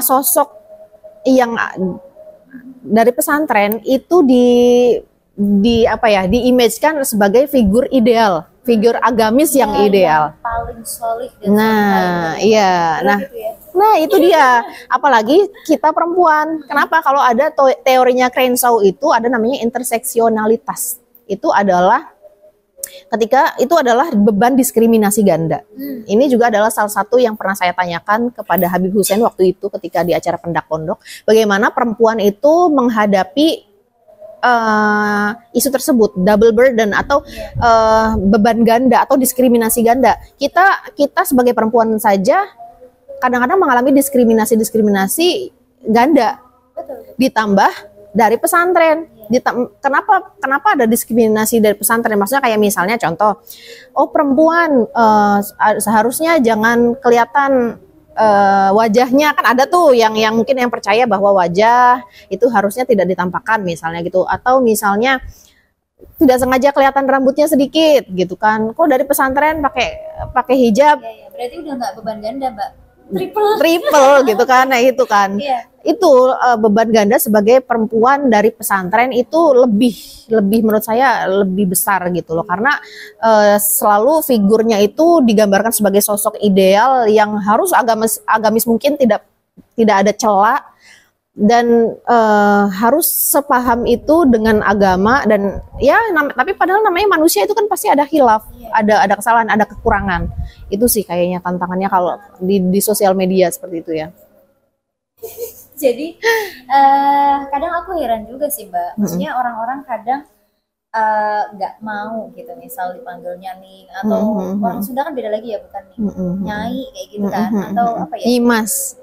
sosok yang dari pesantren itu di-image-kan sebagai figur ideal, figur agamis yang ideal. Yang paling solid dan Nah, iya. gitu ya. Nah, itu dia. Apalagi kita perempuan. Kenapa? Kalau ada teorinya Crenshaw itu ada namanya interseksionalitas. Itu adalah beban diskriminasi ganda. Ini juga adalah salah satu yang pernah saya tanyakan kepada Habib Hussein waktu itu ketika di acara pendak pondok. Bagaimana perempuan itu menghadapi isu tersebut, double burden atau beban ganda atau diskriminasi ganda. Kita sebagai perempuan saja kadang-kadang mengalami diskriminasi ganda. Betul. Ditambah dari pesantren. Kenapa ada diskriminasi dari pesantren? Maksudnya kayak misalnya contoh, perempuan seharusnya jangan kelihatan wajahnya, kan ada tuh yang mungkin yang percaya bahwa wajah itu harusnya tidak ditampakkan misalnya gitu, atau misalnya tidak sengaja kelihatan rambutnya sedikit gitu kan, kok dari pesantren pakai hijab. Ya, berarti udah nggak beban ganda, Mbak. Triple gitu kan. Nah itu kan. Iya. Itu beban ganda sebagai perempuan dari pesantren itu lebih menurut saya lebih besar gitu loh, karena selalu figurnya itu digambarkan sebagai sosok ideal yang harus agamis mungkin tidak ada celah, dan harus sepaham itu dengan agama, dan ya tapi padahal namanya manusia itu kan pasti ada khilaf, ada kesalahan, ada kekurangan. Itu sih kayaknya tantangannya kalau di sosial media seperti itu ya. Jadi kadang aku heran juga sih, Mbak. Maksudnya orang-orang kadang nggak mau gitu, misal dipanggil nyaning atau orang Sunda kan beda lagi ya, bukan nih nyai kayak gitu kan, atau apa ya, nyimas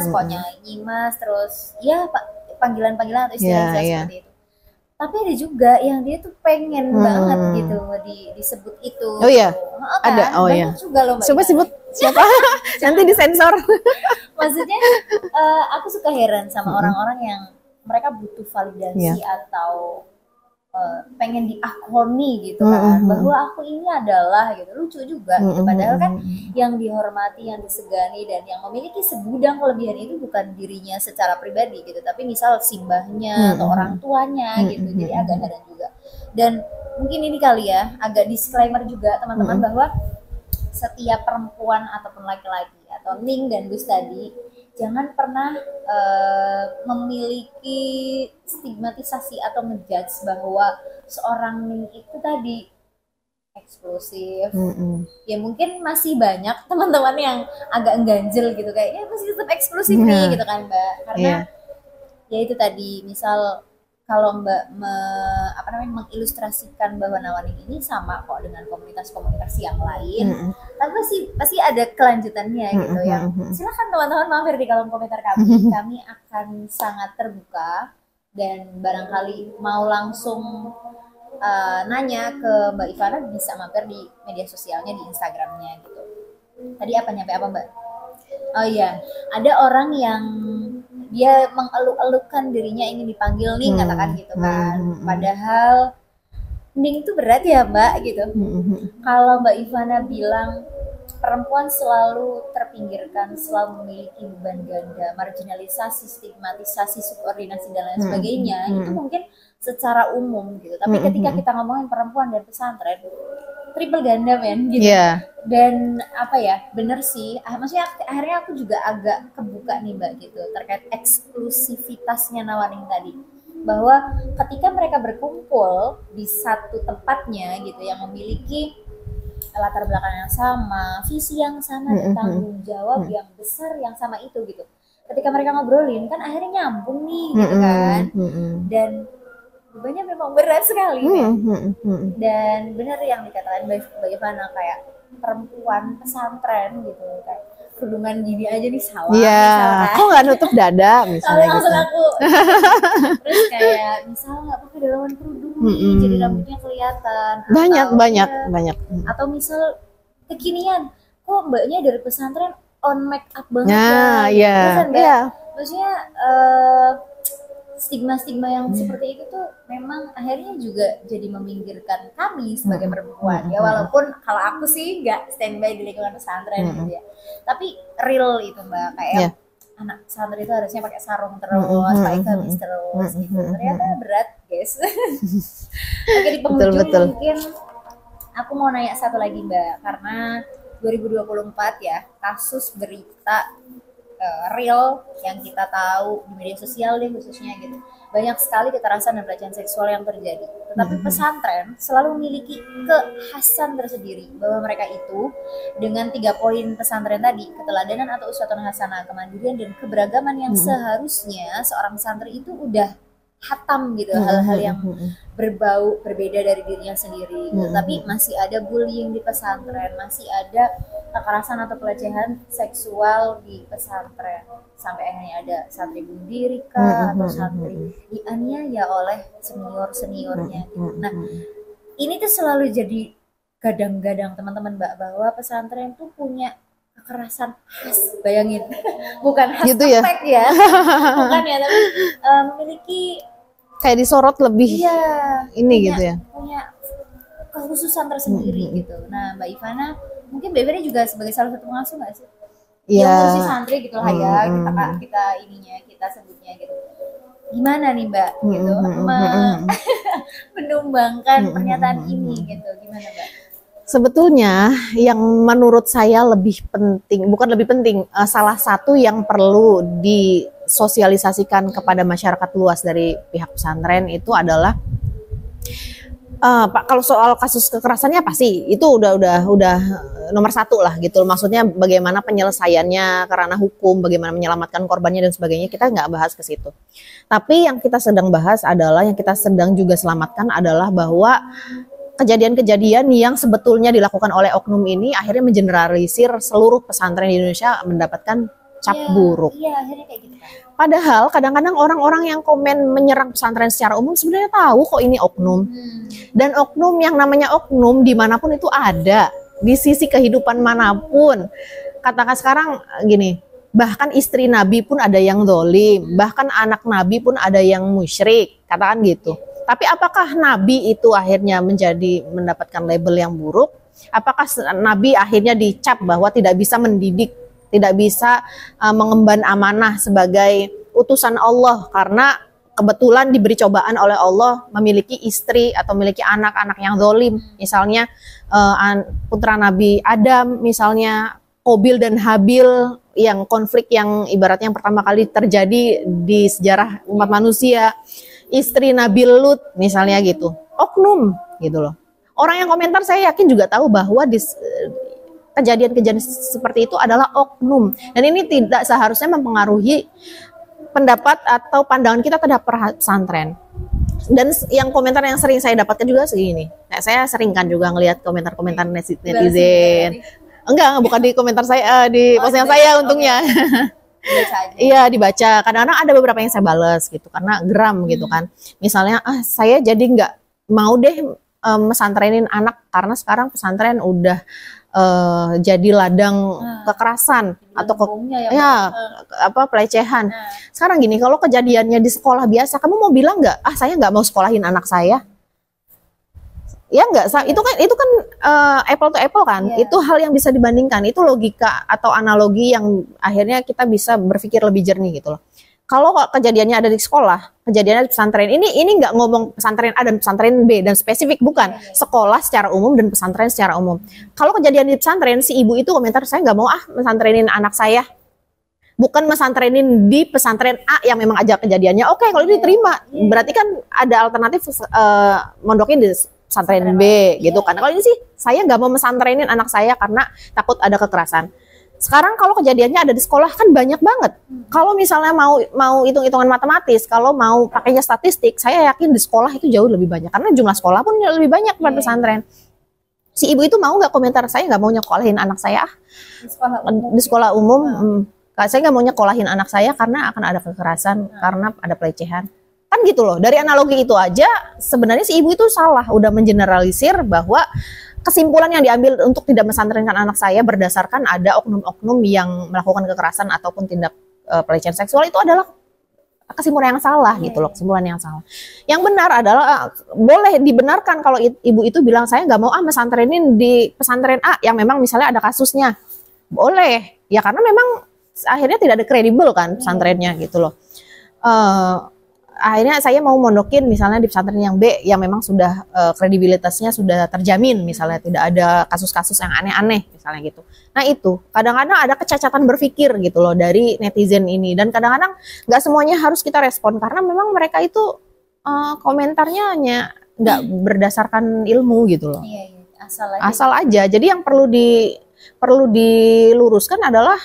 kok nyai, nyimas, terus ya panggilan-panggilan atau istilah-istilah seperti itu. Tapi ada juga yang dia tuh pengen banget gitu disebut itu. Oh iya, kan? ada. Oh iya. Banyak juga loh, Mbak. Coba sebut siapa? Nanti disensor. Maksudnya aku suka heran sama orang-orang yang mereka butuh validasi atau pengen diakoni gitu kan, bahwa aku ini adalah gitu. Lucu juga gitu. Padahal kan yang dihormati, yang disegani, dan yang memiliki segudang kelebihan itu bukan dirinya secara pribadi gitu, tapi misal simbahnya atau orang tuanya gitu. Jadi agak heran juga. Dan mungkin ini kali ya agak disclaimer juga teman-teman, bahwa setiap perempuan ataupun laki-laki atau Ning dan Gus tadi jangan pernah memiliki stigmatisasi atau ngejudge bahwa seorang Ning itu tadi eksklusif. Ya mungkin masih banyak teman-teman yang agak ganjel gitu kayak ya masih tetap eksklusif nih gitu kan Mbak, karena ya itu tadi misal kalau Mbak mengilustrasikan bahwa Nawaning ini sama kok dengan komunitas-komunitas yang lain, tapi pasti ada kelanjutannya gitu ya. Silakan teman-teman mampir di kolom komentar kami, kami akan sangat terbuka dan barangkali mau langsung nanya ke Mbak Ivana bisa mampir di media sosialnya di Instagramnya gitu. Tadi nyampe apa Mbak? Oh iya, ada orang yang dia mengeluk-elukkan dirinya ingin dipanggil Ning, katakan gitu kan. Padahal Ning itu berat ya Mbak gitu. Kalau Mbak Ivana bilang perempuan selalu terpinggirkan, selalu memiliki beban ganda, marginalisasi, stigmatisasi, subordinasi dan lain sebagainya, itu mungkin secara umum gitu. Tapi ketika kita ngomongin perempuan dan pesantren, triple ganda men gitu. Dan bener sih, maksudnya akhirnya aku juga agak kebuka nih Mbak gitu terkait eksklusivitasnya Nawaning tadi, bahwa ketika mereka berkumpul di satu tempatnya gitu yang memiliki latar belakang yang sama, visi yang sama, dan tanggung jawab yang besar yang sama itu gitu. Ketika mereka ngobrolin kan akhirnya nyambung nih gitu kan. Dan bebannya memang berat sekali dan benar yang dikatakan Mbak Ivana kayak perempuan pesantren gitu kayak kerudungan gini aja nih salah kok nggak nutup dada misalnya gitu. Aku terus kayak misal nggak pakai dalaman kerudung jadi rambutnya kelihatan banyak atau misal kekinian kok mbaknya dari pesantren on make up banget maksudnya stigma-stigma yang seperti itu tuh memang akhirnya juga jadi meminggirkan kami sebagai perempuan ya, walaupun kalau aku sih nggak standby di lingkungan pesantren gitu ya, tapi real itu Mbak kayak anak pesantren itu harusnya pakai sarung terus, pakai gamis terus gitu, ternyata berat guys. Oke, di penghujung mungkin aku mau nanya satu lagi Mbak, karena 2024 ya kasus berita real yang kita tahu di media sosial deh khususnya gitu, banyak sekali kekerasan dan pelecehan seksual yang terjadi. Tetapi pesantren selalu memiliki kekhasan tersendiri bahwa mereka itu dengan 3 poin pesantren tadi, keteladanan atau uswatun hasanah, kemandirian dan keberagaman yang seharusnya seorang santri itu udah hatam gitu, hal-hal yang berbau berbeda dari dirinya sendiri gitu. Tapi masih ada bullying di pesantren, masih ada kekerasan atau pelecehan seksual di pesantren, sampai akhirnya ada santri bunuh diri atau santri dianiaya oleh seniornya gitu. Nah ini tuh selalu jadi gadang-gadang teman-teman Mbak, bahwa pesantren tuh punya kekerasan khas, bayangin bukan khas gitu efek ya bukan ya, tapi memiliki kayak disorot lebih punya kekhususan tersendiri gitu. Nah Mbak Ivana, mungkin Mbak Ivana juga sebagai salah satu pengasuh nggak sih? Yang ngurusi santri gitu lah ya, kita sebutnya gitu. Gimana nih Mbak gitu menumbangkan pernyataan ini gitu, gimana Mbak? Sebetulnya yang menurut saya lebih penting, bukan lebih penting, salah satu yang perlu disosialisasikan kepada masyarakat luas dari pihak pesantren itu adalah Pak, kalau soal kasus kekerasannya pasti itu udah nomor 1 lah gitu. Maksudnya bagaimana penyelesaiannya karena hukum, bagaimana menyelamatkan korbannya dan sebagainya, kita nggak bahas ke situ. Tapi yang kita sedang bahas adalah, yang kita sedang juga selamatkan adalah bahwa kejadian-kejadian yang sebetulnya dilakukan oleh oknum ini akhirnya mengeneralisir seluruh pesantren di Indonesia mendapatkan cap buruk. Iya, akhirnya kayak gitu. Padahal kadang-kadang orang-orang yang komen menyerang pesantren secara umum sebenarnya tahu kok ini oknum. Dan oknum yang namanya oknum dimanapun itu ada, di sisi kehidupan manapun. Katakan sekarang gini, bahkan istri Nabi pun ada yang zalim, bahkan anak Nabi pun ada yang musyrik, katakan gitu. Tapi apakah Nabi itu akhirnya mendapatkan label yang buruk? Apakah Nabi akhirnya dicap bahwa tidak bisa mendidik, tidak bisa mengemban amanah sebagai utusan Allah karena kebetulan diberi cobaan oleh Allah memiliki istri atau memiliki anak-anak yang zalim? Misalnya putra Nabi Adam misalnya Qabil dan Habil, yang konflik yang ibaratnya yang pertama kali terjadi di sejarah umat manusia, istri Nabi Lut misalnya gitu, oknum gitu loh. Orang yang komentar saya yakin juga tahu bahwa kejadian-kejadian seperti itu adalah oknum, dan ini tidak seharusnya mempengaruhi pendapat atau pandangan kita terhadap pesantren. Dan yang komentar yang sering saya dapatkan juga segini, saya sering kan juga ngelihat komentar-komentar netizen. Enggak, bukan di komentar saya, di postingan saya untungnya. Iya, dibaca. Kadang-kadang ada beberapa yang saya balas gitu karena geram gitu kan. Misalnya, saya jadi nggak mau deh mesantrenin anak karena sekarang pesantren udah jadi ladang kekerasan atau pelecehan. Sekarang gini, kalau kejadiannya di sekolah biasa, kamu mau bilang nggak? Saya nggak mau sekolahin anak saya. Ya enggak, itu kan apple to apple kan, itu hal yang bisa dibandingkan, itu logika atau analogi yang akhirnya kita bisa berpikir lebih jernih gitu loh. Kalau kejadiannya ada di sekolah, kejadiannya di pesantren, ini nggak ngomong pesantren A dan pesantren B dan spesifik, bukan, sekolah secara umum dan pesantren secara umum. Kalau kejadian di pesantren, si ibu itu komentar, saya nggak mau mesantrenin anak saya, bukan mesantrenin di pesantren A yang memang aja kejadiannya. Oke, kalau itu diterima, berarti kan ada alternatif mondokin di pesantren B gitu kan. Kalau ini sih saya nggak mau mesantrenin anak saya karena takut ada kekerasan. Sekarang kalau kejadiannya ada di sekolah kan banyak banget. Kalau misalnya mau hitung-hitungan matematis, kalau mau pakainya statistik, saya yakin di sekolah itu jauh lebih banyak karena jumlah sekolah pun lebih banyak daripada pesantren. Si ibu itu mau nggak komentar, saya nggak mau nyekolahin anak saya di sekolah umum. Saya nggak mau nyekolahin anak saya karena akan ada kekerasan, karena ada pelecehan. Kan gitu loh, dari analogi itu aja sebenarnya si ibu itu salah, udah mengeneralisir bahwa kesimpulan yang diambil untuk tidak mesantrenkan anak saya berdasarkan ada oknum-oknum yang melakukan kekerasan ataupun tindak pelecehan seksual, itu adalah kesimpulan yang salah gitu loh, kesimpulan yang salah. Yang benar adalah boleh dibenarkan kalau ibu itu bilang saya nggak mau mesantrenin di pesantren A yang memang misalnya ada kasusnya, boleh ya, karena memang akhirnya tidak ada kredibel kan pesantrennya gitu loh. Akhirnya saya mau mondokin misalnya di pesantren yang B yang memang sudah kredibilitasnya sudah terjamin, misalnya tidak ada kasus-kasus yang aneh-aneh misalnya gitu. Nah itu kadang-kadang ada kecacatan berpikir gitu loh dari netizen ini, dan kadang-kadang nggak semuanya harus kita respon karena memang mereka itu komentarnya hanya nggak berdasarkan ilmu gitu loh. Asal aja. Jadi yang perlu diluruskan adalah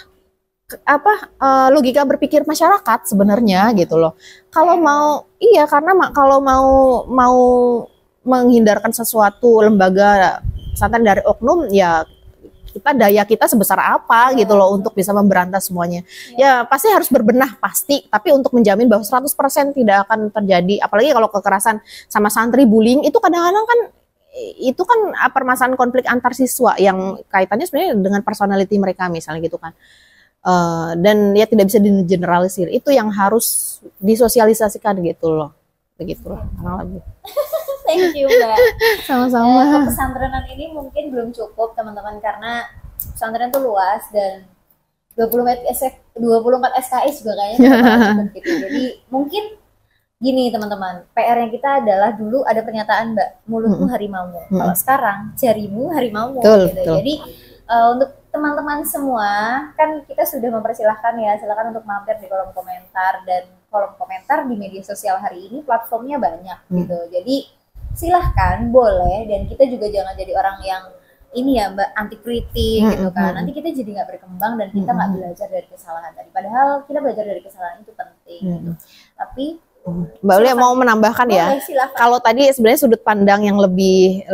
logika berpikir masyarakat sebenarnya gitu loh. Kalau mau karena kalau mau menghindarkan sesuatu lembaga pesantren dari oknum, ya daya kita sebesar apa gitu loh untuk bisa memberantas semuanya. Ya pasti harus berbenah pasti, tapi untuk menjamin bahwa 100% tidak akan terjadi, apalagi kalau kekerasan sama santri, bullying itu kadang-kadang kan itu kan permasalahan konflik antar siswa yang kaitannya sebenarnya dengan personality mereka misalnya gitu kan. Dan ya tidak bisa digeneralisir, itu yang harus disosialisasikan gitu loh, begitulah lagi. Thank you Mbak. Sama-sama. Pesantrenan ini mungkin belum cukup teman-teman karena pesantren itu luas dan 24 SKS juga kayaknya cukup gitu. Jadi mungkin gini teman-teman, PR-nya kita adalah dulu ada pernyataan Mbak, mulutmu harimaumu. Kalau sekarang jarimu harimaumu gitu. Jadi untuk teman-teman semua, kan kita sudah mempersilahkan ya, silakan untuk mampir di kolom komentar, dan kolom komentar di media sosial hari ini platformnya banyak gitu. Jadi silahkan, boleh, dan kita juga jangan jadi orang yang ini ya Mbak, anti kritik gitu kan. Nanti kita jadi nggak berkembang dan kita nggak belajar dari kesalahan tadi. Padahal kita belajar dari kesalahan itu penting gitu. Tapi Mbak Ulia mau menambahkan ya, kalau tadi sebenarnya sudut pandang yang lebih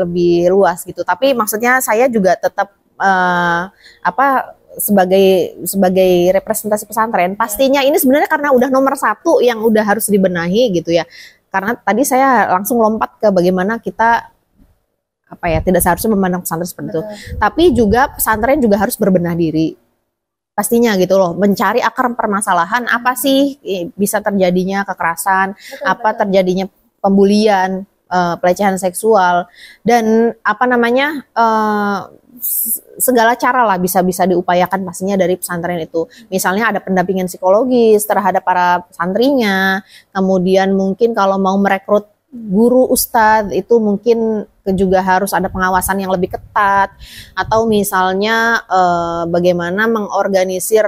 luas gitu, tapi maksudnya saya juga tetap sebagai representasi pesantren, pastinya ini sebenarnya karena udah nomor 1 yang udah harus dibenahi gitu ya. Karena tadi saya langsung lompat ke bagaimana kita tidak seharusnya memandang pesantren seperti itu. Tapi juga pesantren juga harus berbenah diri. Pastinya gitu loh, mencari akar permasalahan, apa sih bisa terjadinya kekerasan, terjadinya pembulian, pelecehan seksual, dan segala cara lah bisa diupayakan pastinya dari pesantren itu. Misalnya ada pendampingan psikologis terhadap para santrinya, kemudian mungkin kalau mau merekrut guru ustadz itu mungkin juga harus ada pengawasan yang lebih ketat, atau misalnya bagaimana mengorganisir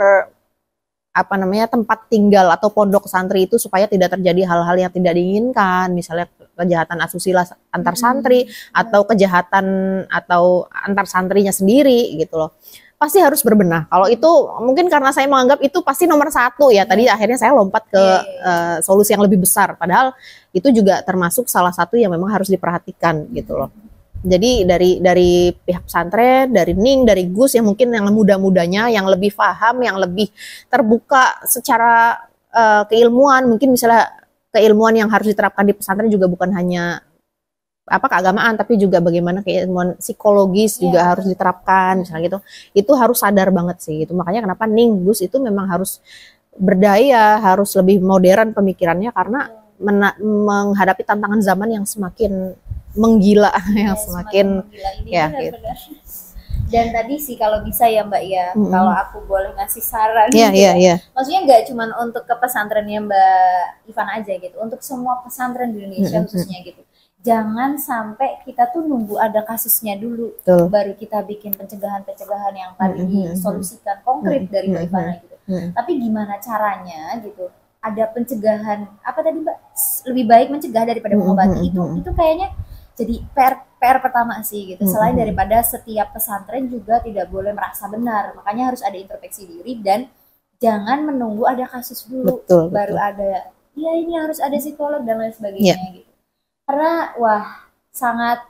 tempat tinggal atau pondok santri itu supaya tidak terjadi hal-hal yang tidak diinginkan, misalnya kejahatan asusila antar santri atau kejahatan atau antar santrinya sendiri gitu loh. Pasti harus berbenah. Kalau itu mungkin karena saya menganggap itu pasti nomor satu ya. Tadi akhirnya saya lompat ke solusi yang lebih besar. Padahal itu juga termasuk salah satu yang memang harus diperhatikan gitu loh. Jadi dari pihak pesantren, dari Ning, dari Gus yang mungkin yang muda-mudanya, yang lebih paham, yang lebih terbuka secara keilmuan, mungkin misalnya keilmuan yang harus diterapkan di pesantren juga bukan hanya keagamaan, tapi juga bagaimana keilmuan psikologis juga harus diterapkan, misalnya gitu. Itu harus sadar banget sih. Itu makanya kenapa Ning, Gus itu memang harus berdaya, harus lebih modern pemikirannya karena menghadapi tantangan zaman yang semakin menggila, yang semakin menggila ini ya benar-benar. Dan tadi sih kalau bisa ya Mbak ya, kalau aku boleh ngasih saran maksudnya nggak cuma untuk ke pesantrennya Mbak Ivan aja gitu, untuk semua pesantren di Indonesia khususnya gitu. Jangan sampai kita tuh nunggu ada kasusnya dulu, baru kita bikin pencegahan-pencegahan yang tadi disolusikan konkret dari Mbak Ivana gitu. Tapi gimana caranya gitu? Ada pencegahan apa tadi Mbak? Lebih baik mencegah daripada mengobati itu kayaknya jadi PR pertama sih gitu. Selain daripada setiap pesantren juga tidak boleh merasa benar, makanya harus ada introspeksi diri dan jangan menunggu ada kasus dulu baru ada. Ya ini harus ada psikolog dan lain sebagainya gitu. Karena wah sangat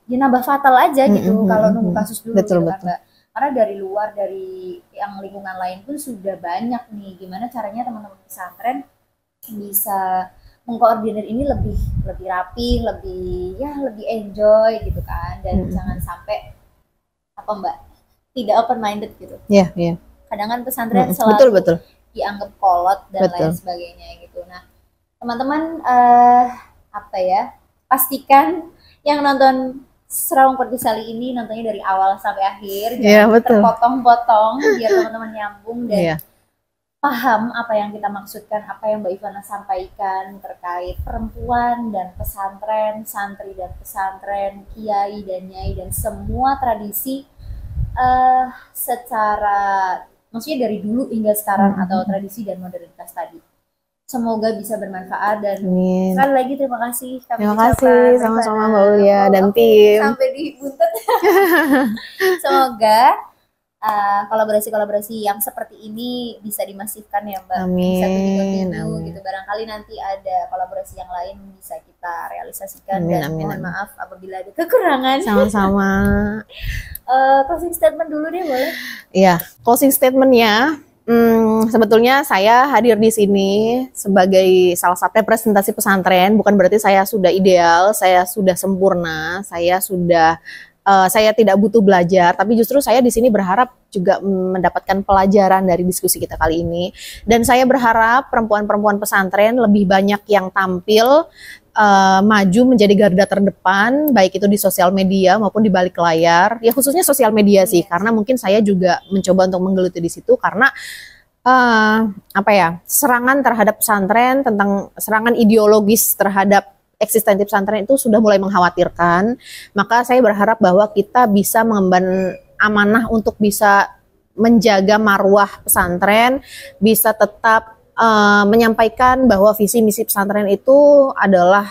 nambah fatal aja gitu kalau nunggu kasus dulu gitu kan Mbak. Karena dari luar, dari yang lingkungan lain pun sudah banyak nih gimana caranya teman-teman pesantren bisa mengkoordinir ini lebih rapi, lebih enjoy gitu kan, dan jangan sampai Mbak tidak open minded gitu. Iya. Kadang kan pesantren selalu betul. dianggap kolot dan lain sebagainya gitu. Nah, teman-teman pastikan yang nonton Serawung Perdesali ini nontonnya dari awal sampai akhir, jangan terpotong-potong biar teman-teman nyambung dan paham apa yang kita maksudkan, apa yang Mbak Ivana sampaikan terkait perempuan dan pesantren, santri dan pesantren, kiai dan nyai dan semua tradisi secara maksudnya dari dulu hingga sekarang atau tradisi dan modernitas tadi. Semoga bisa bermanfaat dan sekali lagi terima kasih. Terima kasih sama-sama Mbak Ulia dan tim. Sampai di buntut. Semoga kolaborasi-kolaborasi yang seperti ini bisa dimasifkan ya Mbak. Amin. Bisa continue gitu. Barangkali nanti ada kolaborasi yang lain bisa kita realisasikan. Amin. Mohon maaf apabila ada kekurangan. Sama-sama. Closing statement dulu deh boleh? Iya, closing statementnya. Sebetulnya saya hadir di sini sebagai salah satu representasi pesantren. Bukan berarti saya sudah ideal, saya sudah sempurna, saya tidak butuh belajar, tapi justru saya di sini berharap juga mendapatkan pelajaran dari diskusi kita kali ini. Dan saya berharap perempuan-perempuan pesantren lebih banyak yang tampil, maju menjadi garda terdepan, baik itu di sosial media maupun di balik layar. Ya khususnya sosial media sih, karena mungkin saya juga mencoba untuk menggeluti di situ karena serangan terhadap pesantren, tentang serangan ideologis terhadap eksistensi pesantren itu sudah mulai mengkhawatirkan. Maka saya berharap bahwa kita bisa mengemban amanah untuk bisa menjaga marwah pesantren, bisa tetap menyampaikan bahwa visi misi pesantren itu adalah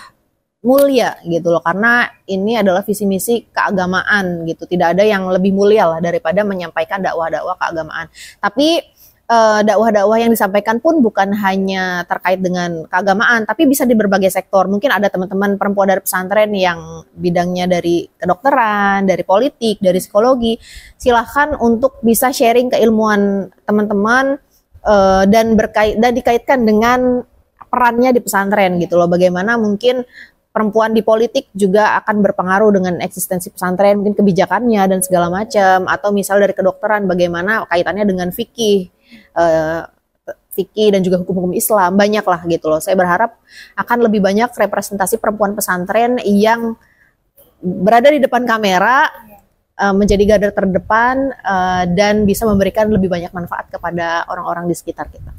mulia gitu loh, karena ini adalah visi misi keagamaan gitu. Tidak ada yang lebih mulia lah daripada menyampaikan dakwah-dakwah keagamaan. Tapi dakwah-dakwah yang disampaikan pun bukan hanya terkait dengan keagamaan, tapi bisa di berbagai sektor. Mungkin ada teman-teman perempuan dari pesantren yang bidangnya dari kedokteran, dari politik, dari psikologi. Silahkan untuk bisa sharing keilmuan teman-teman dan dikaitkan dengan perannya di pesantren gitu loh. Bagaimana mungkin perempuan di politik juga akan berpengaruh dengan eksistensi pesantren, mungkin kebijakannya dan segala macam. Atau misal dari kedokteran, bagaimana kaitannya dengan fikih dan juga hukum-hukum Islam, banyak lah gitu loh. Saya berharap akan lebih banyak representasi perempuan pesantren yang berada di depan kamera, menjadi garda terdepan dan bisa memberikan lebih banyak manfaat kepada orang-orang di sekitar kita.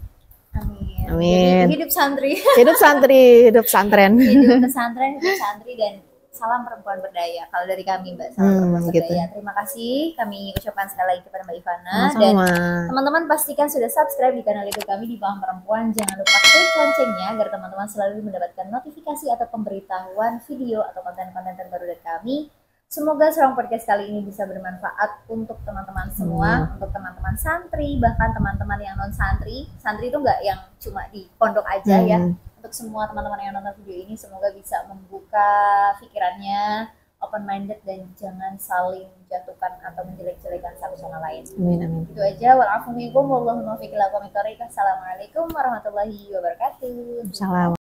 Amin. Jadi, hidup santri. Hidup santri, hidup pesantren. Hidup pesantren, hidup santri dan salam perempuan berdaya. Kalau dari kami Mbak, salam perempuan gitu. berdaya. Terima kasih kami ucapkan sekali lagi kepada Mbak Ivana. Sama-sama. Dan teman-teman pastikan sudah subscribe di kanal YouTube kami di Paham Perempuan. Jangan lupa klik loncengnya agar teman-teman selalu mendapatkan notifikasi atau pemberitahuan video atau konten-konten terbaru dari kami. Semoga Serong Podcast kali ini bisa bermanfaat untuk teman-teman semua, untuk teman-teman santri, bahkan teman-teman yang non santri. Santri itu nggak yang cuma di pondok aja ya. Untuk semua teman-teman yang nonton video ini, semoga bisa membuka pikirannya, open minded, dan jangan saling jatuhkan atau menjelek-jelekan satu sama lain. Amin, amin. Itu aja. Wa'alaikumsalam warahmatullahi wabarakatuh. Assalamualaikum warahmatullahi wabarakatuh. Salam.